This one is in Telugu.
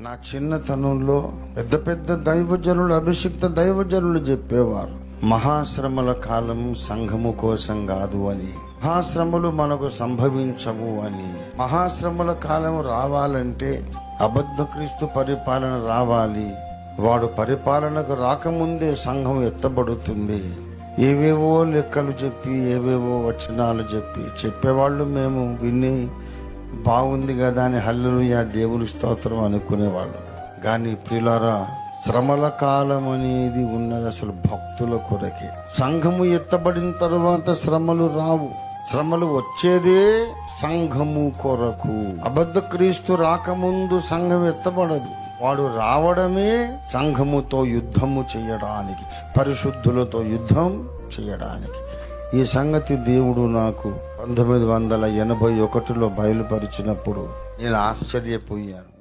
నా చిన్నతనంలో పెద్ద పెద్ద దైవజనులు, అభిషిక్త దైవజనులు చెప్పేవారు, మహాశ్రమల కాలం సంఘము కోసం కాదు అని, మహాశ్రమలు మనకు సంభవించవు అని. మహాశ్రమల కాలం రావాలంటే అబద్ధ క్రీస్తు పరిపాలన రావాలి. వాడు పరిపాలనకు రాకముందే సంఘం ఎత్తబడుతుంది. ఏవేవో లెక్కలు చెప్పి, ఏవేవో వచనాలు చెప్పేవాళ్ళు మేము విని బాగుంది కదా అని హల్లెలూయా దేవుని స్తోత్రం అనుకునేవాళ్ళు. కానీ ప్రియులారా, శ్రమల కాలం అనేది ఉన్నది అసలు భక్తుల కొరకే. సంఘము ఎత్తబడిన తరువాత శ్రమలు రావు. శ్రమలు వచ్చేదే సంఘము కొరకు. అబద్ధ క్రీస్తు రాకముందు సంఘం ఎత్తబడదు. వాడు రావడమే సంఘముతో యుద్ధము చేయడానికి, పరిశుద్ధులతో యుద్ధం చేయడానికి. ఈ సంగతి దేవుడు నాకు 1981లో బయలుపరిచినప్పుడు నేను ఆశ్చర్యపోయాను.